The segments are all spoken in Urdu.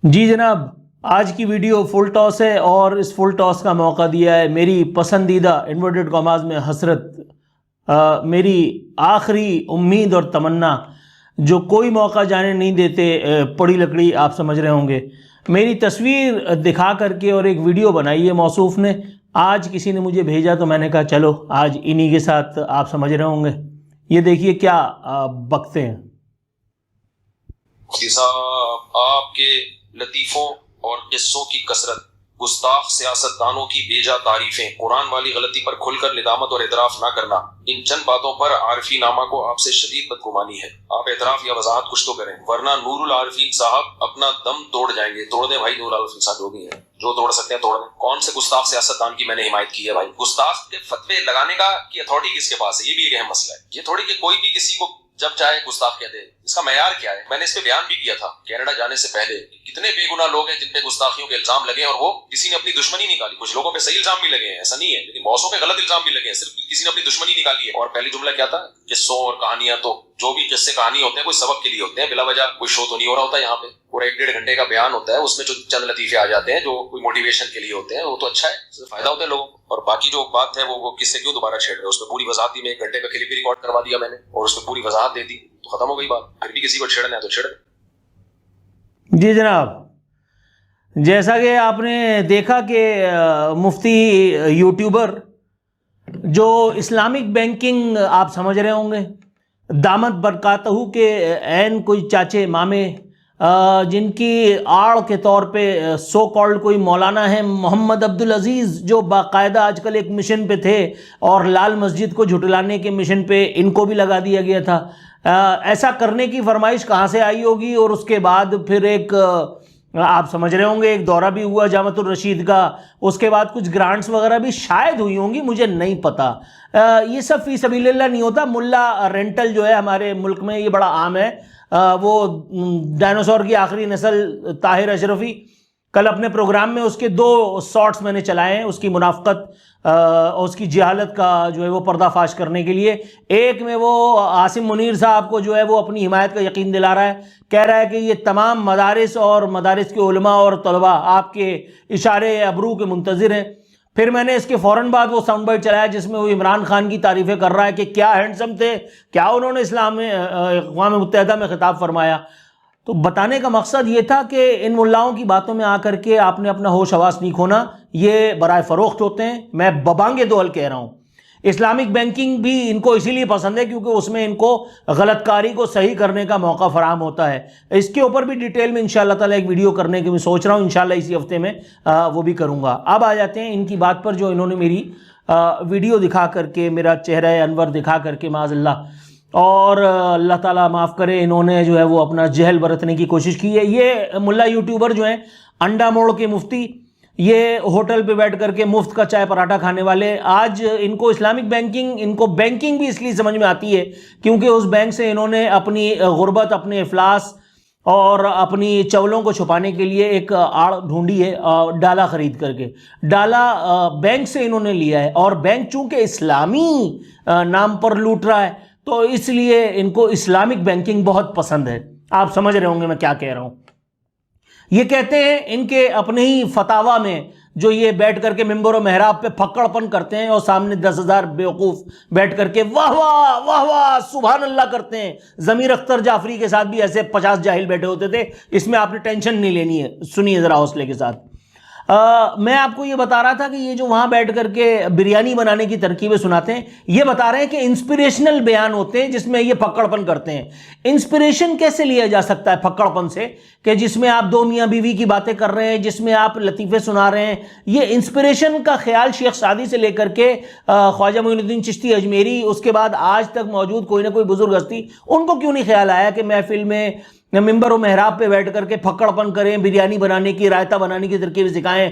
جی جناب، آج کی ویڈیو فل ٹاس ہے اور اس فل ٹاس کا موقع دیا ہے میری پسندیدہ انورٹڈ کاماز میں حسرت، میری آخری امید اور تمنا جو کوئی موقع جانے نہیں دیتے پڑی لکڑی، آپ سمجھ رہے ہوں گے۔ میری تصویر دکھا کر کے اور ایک ویڈیو بنائی ہے موصوف نے، آج کسی نے مجھے بھیجا تو میں نے کہا چلو آج انہی کے ساتھ، آپ سمجھ رہے ہوں گے۔ یہ دیکھیے کیا بکتے ہیں۔ صاحب، آپ کے لطیفوں اور قصوں کی کثرت، گستاخ سیاستدانوں کی بیجا تعریفیں، قرآن والی غلطی پر کھل کر ندامت اور اعتراف نہ کرنا، ان چند باتوں پر عارفی نامہ کو آپ سے شدید بدگمانی ہے۔ آپ اعتراف یا وضاحت کچھ تو کریں، ورنہ نور العارفین صاحب اپنا دم توڑ جائیں گے۔ توڑ دیں بھائی، نور العارفین صاحب جو بھی ہیں، جو توڑ سکتے ہیں توڑ دیں۔ کون سے گستاخ سیاستدان کی میں نے حمایت کی ہے بھائی؟ گستاخ کے فتوے لگانے کا کی اتھارٹی کس کے پاس ہے؟ یہ بھی ایک اہم مسئلہ ہے۔ یہ تھوڑی کہ کوئی بھی کسی کو جب چاہے گستاخ کہہ دے، اس کا معیار کیا ہے؟ میں نے اس پہ بیان بھی کیا تھا کینیڈا جانے سے پہلے، کتنے بے گناہ لوگ ہیں جن پہ گستاخیوں کے الزام لگے اور وہ کسی نے اپنی دشمنی نکالی۔ کچھ لوگوں پہ صحیح الزام بھی لگے ہیں، ایسا نہیں ہے، لیکن بہتوں پہ غلط الزام بھی لگے ہیں، صرف کسی نے اپنی دشمنی نکالی ہے۔ اور پہلی جملہ کیا تھا؟ قصوں اور کہانیاں، تو جو بھی قصے کہانی ہوتے ہیں کوئی سبق کے لیے ہوتے ہیں، بلا وجہ کوئی شو تو نہیں ہو رہا ہوتا یہاں پہ۔ پورا 1.5 گھنٹے کا بیان ہوتا ہے، اس میں جو چند لطیفے آ جاتے ہیں جو کوئی موٹیویشن کے لیے ہوتے ہیں، وہ تو اچھا ہے، اس سے فائدہ ہوتا ہے لوگوں کو۔ اور باقی جو بات ہے وہ کس سے کیوں دوبارہ چھیڑ رہے ہیں؟ اس پہ پوری وضاحت دی، میں 1 گھنٹے کا کلپ بھی ریکارڈ کروا دیا میں نے، اور اس پہ پوری وضاحت دے دی، تو ختم ہو گئی بات۔ پھر بھی کسی کو چھیڑنا ہے تو چھیڑ۔ جی جناب، جیسا کہ آپ نے دیکھا کہ مفتی یوٹیوبر جو اسلامک بینکنگ، آپ سمجھ رہے ہوں گے، دامت برکاتہ کے عین کوئی چاچے مامے، جن کی آڑ کے طور پہ سو کالڈ کوئی مولانا ہے محمد عبدالعزیز، جو باقاعدہ آج کل ایک مشن پہ تھے اور لال مسجد کو جھٹلانے کے مشن پہ ان کو بھی لگا دیا گیا تھا۔ ایسا کرنے کی فرمائش کہاں سے آئی ہوگی؟ اور اس کے بعد پھر ایک، آپ سمجھ رہے ہوں گے، ایک دورہ بھی ہوا جامعۃ الرشید کا، اس کے بعد کچھ گرانٹس وغیرہ بھی شاید ہوئی ہوں گی، مجھے نہیں پتا۔ یہ سب فی سبیل اللہ نہیں ہوتا۔ ملا رینٹل جو ہے ہمارے ملک میں یہ بڑا عام ہے۔ وہ ڈائنوسور کی آخری نسل طاہر اشرفی، کل اپنے پروگرام میں اس کے 2 شارٹس میں نے چلائے ہیں، اس کی منافقت اور اس کی جہالت کا جو ہے وہ پردہ فاش کرنے کے لیے۔ ایک میں وہ عاصم منیر صاحب کو جو ہے وہ اپنی حمایت کا یقین دلا رہا ہے، کہہ رہا ہے کہ یہ تمام مدارس اور مدارس کے علماء اور طلباء آپ کے اشارے ابرو کے منتظر ہیں۔ پھر میں نے اس کے فوراً بعد وہ ساؤنڈ بائٹ چلایا جس میں وہ عمران خان کی تعریفیں کر رہا ہے کہ کیا ہینڈسم تھے، کیا انہوں نے اقوام متحدہ میں خطاب فرمایا۔ تو بتانے کا مقصد یہ تھا کہ ان ملاؤں کی باتوں میں آ کر کے آپ نے اپنا ہوش حواس نہیں کھونا، یہ برائے فروخت ہوتے ہیں۔ میں ببانگ دول کہہ رہا ہوں، اسلامک بینکنگ بھی ان کو اسی لیے پسند ہے کیونکہ اس میں ان کو غلط کاری کو صحیح کرنے کا موقع فراہم ہوتا ہے۔ اس کے اوپر بھی ڈیٹیل میں انشاءاللہ تعالی ایک ویڈیو کرنے کی میں سوچ رہا ہوں، انشاءاللہ اسی ہفتے میں وہ بھی کروں گا۔ اب آ جاتے ہیں ان کی بات پر، جو انہوں نے میری ویڈیو دکھا کر کے، میرا چہرہ انور دکھا کر کے، معاذ اللہ، اور اللہ تعالیٰ معاف کرے، انہوں نے جو ہے وہ اپنا جہل برتنے کی کوشش کی ہے۔ یہ ملا یوٹیوبر جو ہیں، انڈا موڑ کے مفتی، یہ ہوٹل پہ بیٹھ کر کے مفت کا چائے پراٹھا کھانے والے، آج ان کو اسلامک بینکنگ، ان کو بینکنگ بھی اس لیے سمجھ میں آتی ہے کیونکہ اس بینک سے انہوں نے اپنی غربت، اپنے افلاس اور اپنی چولوں کو چھپانے کے لیے ایک آڑ ڈھونڈی ہے، ڈالا خرید کر کے۔ ڈالا بینک سے انہوں نے لیا ہے، اور بینک چونکہ اسلامی نام پر لوٹ رہا ہے تو اس لیے ان کو اسلامک بینکنگ بہت پسند ہے۔ آپ سمجھ رہے ہوں گے میں کیا کہہ رہا ہوں۔ یہ کہتے ہیں ان کے اپنے ہی فتاوا میں، جو یہ بیٹھ کر کے ممبر و محراب پہ پھکڑ پن کرتے ہیں اور سامنے 10,000 بیوقوف بیٹھ کر کے واہ واہ واہ واہ سبحان اللہ کرتے ہیں۔ ضمیر اختر جعفری کے ساتھ بھی ایسے 50 جاہل بیٹھے ہوتے تھے، اس میں آپ نے ٹینشن نہیں لینی ہے، سنیے ذرا حوصلے کے ساتھ۔ میں آپ کو یہ بتا رہا تھا کہ یہ جو وہاں بیٹھ کر کے بریانی بنانے کی ترکیبیں سناتے ہیں، یہ بتا رہے ہیں کہ انسپریشنل بیان ہوتے ہیں جس میں یہ پھکڑ پن کرتے ہیں۔ انسپریشن کیسے لیا جا سکتا ہے پھکڑ پن سے؟ کہ جس میں آپ 2 میاں بیوی کی باتیں کر رہے ہیں، جس میں آپ لطیفے سنا رہے ہیں۔ یہ انسپریشن کا خیال شیخ سعدی سے لے کر کے خواجہ معین الدین چشتی اجمیری، اس کے بعد آج تک موجود کوئی نہ کوئی بزرگ ہستی، ان کو کیوں نہیں خیال آیا کہ محفل میں ممبر و محراب پہ بیٹھ کر کے پھکڑ پن کریں، بریانی بنانے کی، رائتہ بنانے کی ترکیبیں سکھائیں،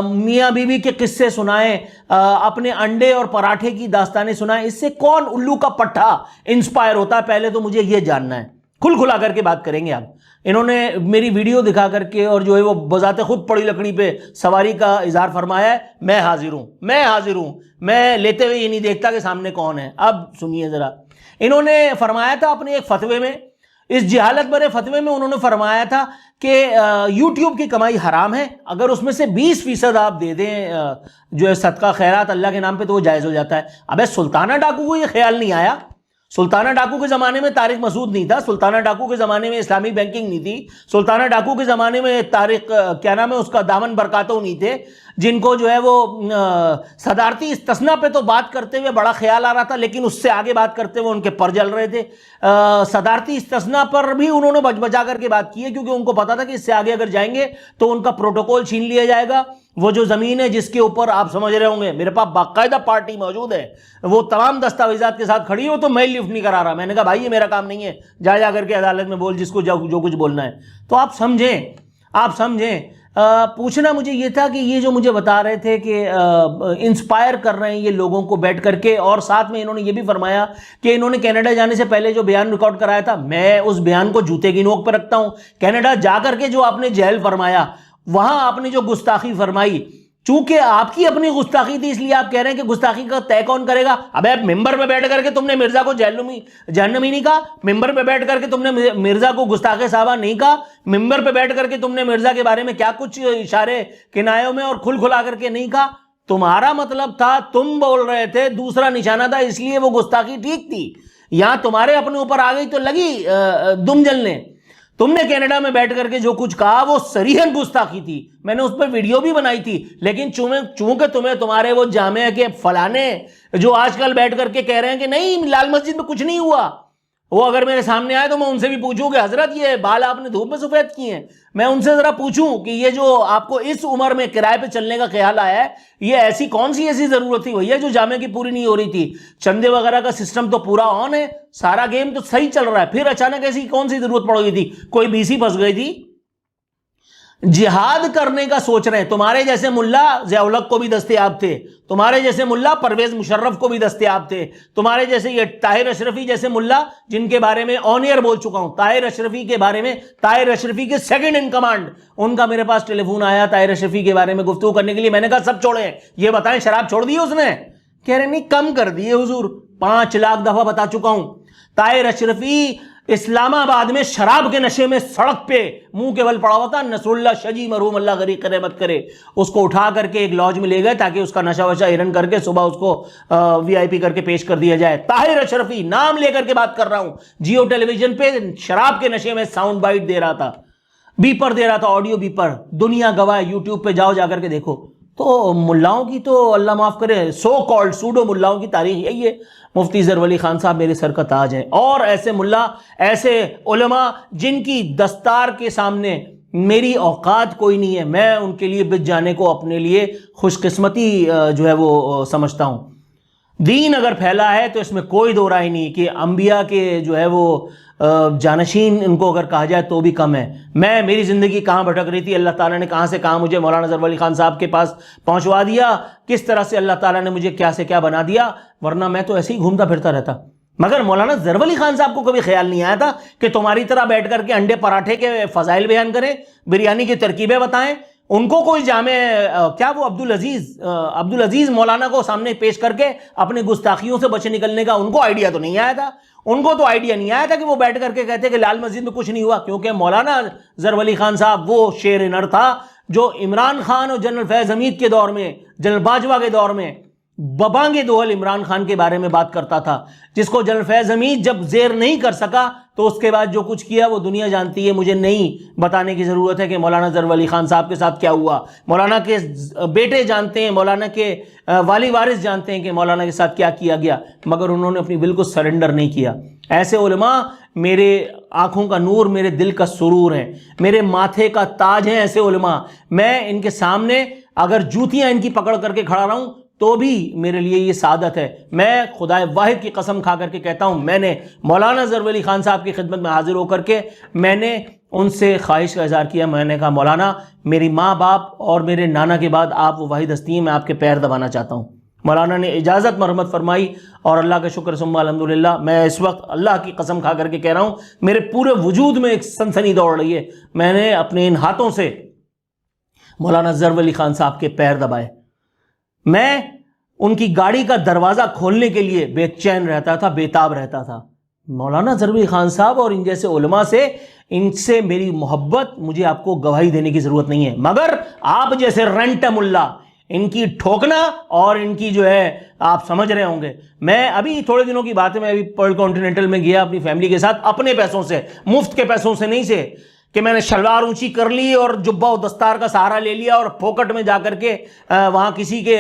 میاں بیوی کے قصے سنائیں، اپنے انڈے اور پراٹھے کی داستانیں سنائیں؟ اس سے کون الو کا پٹھا انسپائر ہوتا ہے؟ پہلے تو مجھے یہ جاننا ہے۔ کھلا کر کے بات کریں گے آپ۔ انہوں نے میری ویڈیو دکھا کر کے اور جو ہے وہ بذات خود پڑی لکڑی پہ سواری کا اظہار فرمایا ہے، میں حاضر ہوں، میں حاضر ہوں، میں لیتے ہوئے یہ نہیں دیکھتا کہ سامنے کون ہے۔ اب سنیے ذرا، انہوں نے فرمایا تھا اپنے ایک فتوے میں اس جہالت برے فتوے میں انہوں نے فرمایا تھا کہ یوٹیوب کی کمائی حرام ہے، اگر اس میں سے 20% آپ دے دیں جو ہے صدقہ خیرات اللہ کے نام پہ تو وہ جائز ہو جاتا ہے۔ ابے سلطانہ ڈاکو کو یہ خیال نہیں آیا؟ سلطانہ ڈاکو کے زمانے میں طارق مسعود نہیں تھا، سلطانہ ڈاکو کے زمانے میں اسلامک بینکنگ نہیں تھی، سلطانہ ڈاکو کے زمانے میں طارق کیا نام ہے اس کا دامن برکاتو نہیں تھے، جن کو جو ہے وہ صدارتی استثناء پہ تو بات کرتے ہوئے بڑا خیال آ رہا تھا، لیکن اس سے آگے بات کرتے ہوئے ان کے پر جل رہے تھے۔ صدارتی استثناء پر بھی انہوں نے بچ بچا کر کے بات کی ہے، کیونکہ ان کو پتا تھا کہ اس سے آگے اگر جائیں گے تو ان کا پروٹوکول چھین لیا جائے گا۔ وہ جو زمین ہے جس کے اوپر آپ سمجھ رہے ہوں گے میرے پاس باقاعدہ پارٹی موجود ہے، وہ تمام دستاویزات کے ساتھ کھڑی ہو تو میں لفٹ نہیں کرا رہا۔ میں نے کہا بھائی یہ میرا کام نہیں ہے، جا کر کے عدالت میں بول جس کو جو کچھ بولنا ہے۔ تو آپ سمجھیں پوچھنا مجھے یہ تھا کہ یہ جو مجھے بتا رہے تھے کہ انسپائر کر رہے ہیں یہ لوگوں کو بیٹھ کر کے، اور ساتھ میں انہوں نے یہ بھی فرمایا کہ انہوں نے کینیڈا جانے سے پہلے جو بیان ریکارڈ کرایا تھا، میں اس بیان کو جوتے کی نوک پہ رکھتا ہوں۔ کینیڈا جا کر کے جو آپ نے جہل فرمایا، وہاں آپ نے جو گستاخی فرمائی، چونکہ آپ کی اپنی گستاخی تھی اس لیے آپ کہہ رہے ہیں کہ گستاخی کا طے کون کرے گا؟ ابے ممبر پہ بیٹھ کر کے تم نے مرزا کو جہنمی نہیں کہا، ممبر پہ بیٹھ کر کے تم نے مرزا کو گستاخ صحابہ نہیں کہا، ممبر پہ بیٹھ کر کے تم نے مرزا کے بارے میں کیا کچھ اشارے کنایوں میں اور کھلا کر کے نہیں کہا۔ تمہارا مطلب تھا، تم بول رہے تھے دوسرا نشانہ تھا، اس لیے وہ گستاخی ٹھیک تھی۔ یہاں تمہارے اپنے اوپر آ گئی تو لگی دم جلنے۔ تم نے کینیڈا میں بیٹھ کر کے جو کچھ کہا وہ صریحاً گستاخی تھی، میں نے اس پہ ویڈیو بھی بنائی تھی، لیکن چونکہ تمہارے وہ جامعہ کے فلانے جو آج کل بیٹھ کر کے کہہ رہے ہیں کہ نہیں لال مسجد میں کچھ نہیں ہوا، وہ اگر میرے سامنے آئے تو میں ان سے بھی پوچھوں کہ حضرت یہ بال آپ نے دھوپ میں سفید کیے ہیں، میں ان سے ذرا پوچھوں کہ یہ جو آپ کو اس عمر میں کرائے پہ چلنے کا خیال آیا ہے، یہ ایسی کون سی ایسی ضرورت تھی بھیا جو جامعہ کی پوری نہیں ہو رہی تھی؟ چندے وغیرہ کا سسٹم تو پورا آن ہے، سارا گیم تو صحیح چل رہا ہے، پھر اچانک ایسی کون سی ضرورت پڑ گئی تھی؟ کوئی BC پھنس گئی تھی؟ جہاد کرنے کا سوچ رہے ہیں، تمہارے جیسے ملا ضیاء الحق کو بھی دستیاب تھے، تمہارے جیسے ملا پرویز مشرف کو بھی دستیاب تھے، تمہارے جیسے یہ طاہر اشرفی جیسے ملا جن کے بارے میں آن ایئر بول چکا ہوں، طاہر اشرفی کے بارے میں، طاہر اشرفی کے سیکنڈ ان کمانڈ، ان کا میرے پاس ٹیلی فون آیا طاہر اشرفی کے بارے میں گفتگو کرنے کے لیے۔ میں نے کہا سب چھوڑیں، یہ بتائیں شراب چھوڑ دی اس نے؟ کہہ رہے نہیں کم کر دیے حضور، 5 لاکھ دفعہ بتا چکا ہوں۔ طاہر اشرفی اسلام آباد میں شراب کے نشے میں سڑک پہ منہ کے بل پڑا ہوا تھا، نصر اللہ شجی مرحوم اللہ غریق کرے مت کرے، اس کو اٹھا کر کے ایک لاج میں لے گئے تاکہ اس کا نشہ وشہ ایرن کر کے صبح اس کو VIP کر کے پیش کر دیا جائے۔ طاہر اشرفی نام لے کر کے بات کر رہا ہوں، جیو ٹیلی ویژن پہ شراب کے نشے میں ساؤنڈ بائٹ دے رہا تھا، بیپر دے رہا تھا، آڈیو بیپر، دنیا گواہ، یوٹیوب پہ جاؤ جا کر کے دیکھو۔ تو ملاؤں کی تو اللہ معاف کرے سو کالڈ سوڈو ملاؤں کی تاریخ یہی ہے۔ مفتی ظفر علی خان صاحب میرے سر کا تاج ہیں، اور ایسے ملا، ایسے علماء جن کی دستار کے سامنے میری اوقات کوئی نہیں ہے، میں ان کے لیے بچ جانے کو اپنے لیے خوش قسمتی جو ہے وہ سمجھتا ہوں۔ دین اگر پھیلا ہے تو اس میں کوئی دو رائے نہیں کہ انبیاء کے جو ہے وہ جانشین ان کو اگر کہا جائے تو بھی کم ہے۔ میری زندگی کہاں بھٹک رہی تھی، اللہ تعالیٰ نے کہاں سے کہاں مجھے مولانا ظفر علی خان صاحب کے پاس پہنچوا دیا، کس طرح سے اللہ تعالیٰ نے مجھے کیا سے کیا بنا دیا، ورنہ میں تو ایسے ہی گھومتا پھرتا رہتا۔ مگر مولانا ظفر علی خان صاحب کو کبھی خیال نہیں آیا تھا کہ تمہاری طرح بیٹھ کر کے انڈے پراٹھے کے فضائل بیان کریں، بریانی کی ترکیبیں بتائیں۔ ان کو کوئی جامع کیا وہ عبدالعزیز مولانا کو سامنے پیش کر کے اپنی گستاخیوں سے بچے نکلنے کا ان کو آئیڈیا تو نہیں آیا تھا، ان کو تو آئیڈیا نہیں آیا تھا کہ وہ بیٹھ کر کے کہتے کہ لال مسجد میں کچھ نہیں ہوا، کیونکہ مولانا ظفر علی خان صاحب وہ شیر نر تھا جو عمران خان اور جنرل فیض حمید کے دور میں، جنرل باجوہ کے دور میں ببانگ دوہل عمران خان کے بارے میں بات کرتا تھا، جس کو جنرل فیض حمید جب زیر نہیں کر سکا تو اس کے بعد جو کچھ کیا وہ دنیا جانتی ہے، مجھے نہیں بتانے کی ضرورت ہے کہ مولانا ظفر علی خان صاحب کے ساتھ کیا ہوا۔ مولانا کے بیٹے جانتے ہیں، مولانا کے والی وارث جانتے ہیں کہ مولانا کے ساتھ کیا کیا گیا، مگر انہوں نے اپنی ول کو سرنڈر نہیں کیا۔ ایسے علماء میرے آنکھوں کا نور، میرے دل کا سرور ہیں، میرے ماتھے کا تاج ہیں۔ ایسے علماء میں ان کے سامنے اگر جوتیاں ان کی پکڑ کر کے کھڑا رہوں تو بھی میرے لیے یہ سعادت ہے۔ میں خدا واحد کی قسم کھا کر کے کہتا ہوں، میں نے مولانا ظفر علی خان صاحب کی خدمت میں حاضر ہو کر کے میں نے ان سے خواہش کا اظہار کیا، میں نے کہا مولانا میری ماں باپ اور میرے نانا کے بعد آپ وہ واحد ہستی ہیں، میں آپ کے پیر دبانا چاہتا ہوں۔ مولانا نے اجازت مرحمت فرمائی، اور اللہ کا شکر ثم الحمدللہ، میں اس وقت اللہ کی قسم کھا کر کے کہہ رہا ہوں میرے پورے وجود میں ایک سنسنی دوڑ رہی ہے۔ میں نے اپنے ان ہاتھوں سے مولانا ظفر علی خان صاحب کے پیر دبائے، میں ان کی گاڑی کا دروازہ کھولنے کے لیے بے چین رہتا تھا، بے تاب رہتا تھا، مولانا زربی خان صاحب اور ان جیسے علماء سے، ان سے میری محبت، مجھے آپ کو گواہی دینے کی ضرورت نہیں ہے، مگر آپ جیسے رنٹ ملا ان کی ٹھوکنا اور ان کی جو ہے آپ سمجھ رہے ہوں گے. میں ابھی تھوڑے دنوں کی بات ہے، میں ابھی پرل کانٹیننٹل میں گیا اپنی فیملی کے ساتھ، اپنے پیسوں سے، مفت کے پیسوں سے نہیں سے کہ میں نے شلوار اونچی کر لی اور جبہ و دستار کا سہارا لے لیا اور پھوکٹ میں جا کر کے وہاں کسی کے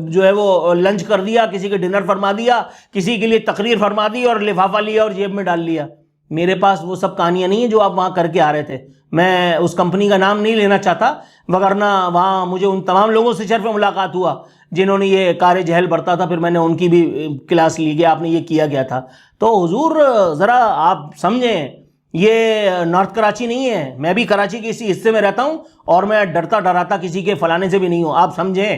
جو ہے وہ لنچ کر دیا، کسی کے ڈنر فرما دیا، کسی کے لیے تقریر فرما دی اور لفافہ لیا اور جیب میں ڈال لیا. میرے پاس وہ سب کہانیاں نہیں ہیں جو آپ وہاں کر کے آ رہے تھے. میں اس کمپنی کا نام نہیں لینا چاہتا، وگرنہ وہاں مجھے ان تمام لوگوں سے شرف ملاقات ہوا جنہوں نے یہ کار جہل برتا تھا، پھر میں نے ان کی بھی کلاس لی کہ آپ نے یہ کیا گیا تھا. تو حضور ذرا آپ سمجھیں، یہ نارتھ کراچی نہیں ہے، میں بھی کراچی کے اسی حصے میں رہتا ہوں اور میں ڈرتا ڈراتا کسی کے فلانے سے بھی نہیں ہوں. آپ سمجھیں،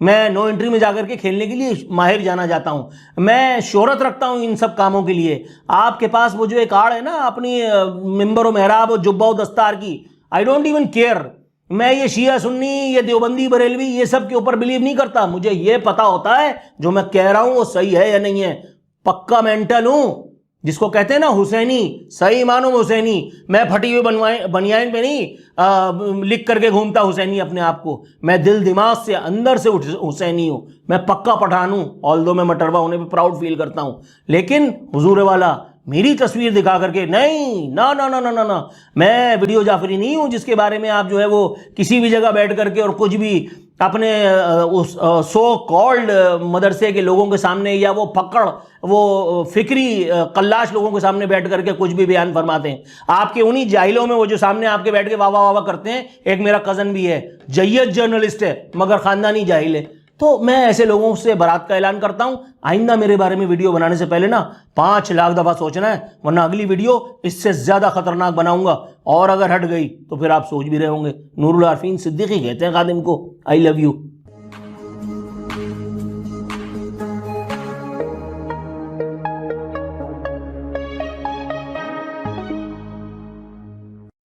میں نو انٹری میں جا کر کے کھیلنے کے لیے ماہر جانا جاتا ہوں، میں شہرت رکھتا ہوں ان سب کاموں کے لیے. آپ کے پاس وہ جو ایک آڑ ہے نا اپنی ممبر و محراب و جبہ و دستار کی، آئی ڈونٹ ایون کیئر. میں یہ شیعہ سنی، یہ دیوبندی بریلوی، یہ سب کے اوپر بلیو نہیں کرتا. مجھے یہ پتا ہوتا ہے جو میں کہہ رہا ہوں وہ صحیح ہے یا نہیں ہے. پکا مینٹل ہوں، جس کو کہتے ہیں نا حسینی، صحیح معنوں میں حسینی. میں پھٹی ہوئی بنیان پہ نہیں لکھ کر کے گھومتا حسینی اپنے آپ کو، میں دل دماغ سے اندر سے حسینی ہوں. میں پکا پٹھان ہوں، آلدو میں مٹروا ہونے پہ پراؤڈ فیل کرتا ہوں. لیکن حضور والا میری تصویر دکھا کر کے نہیں، نا نا نا نا نا نا، میں ویڈیو جعفری نہیں ہوں جس کے بارے میں آپ جو ہے وہ کسی بھی جگہ بیٹھ کر کے اور کچھ بھی اپنے اس سو کالڈ مدرسے کے لوگوں کے سامنے یا وہ پکڑ وہ فکری قلاش لوگوں کے سامنے بیٹھ کر کے کچھ بھی بیان فرماتے ہیں. آپ کے انہی جاہلوں میں وہ جو سامنے آپ کے بیٹھ کے واہ واہ واہ کرتے ہیں، ایک میرا کزن بھی ہے، جید جرنلسٹ ہے مگر خاندانی جاہل ہے. تو میں ایسے لوگوں سے برات کا اعلان کرتا ہوں، آئندہ میرے بارے میں ویڈیو بنانے سے پہلے نا 5 لاکھ دفعہ سوچنا ہے، ورنہ اگلی ویڈیو اس سے زیادہ خطرناک بناؤں گا، اور اگر ہٹ گئی تو پھر آپ سوچ بھی رہے ہوں گے. نور العارفین صدیقی کہتے ہیں خادم کو، آئی لو یو.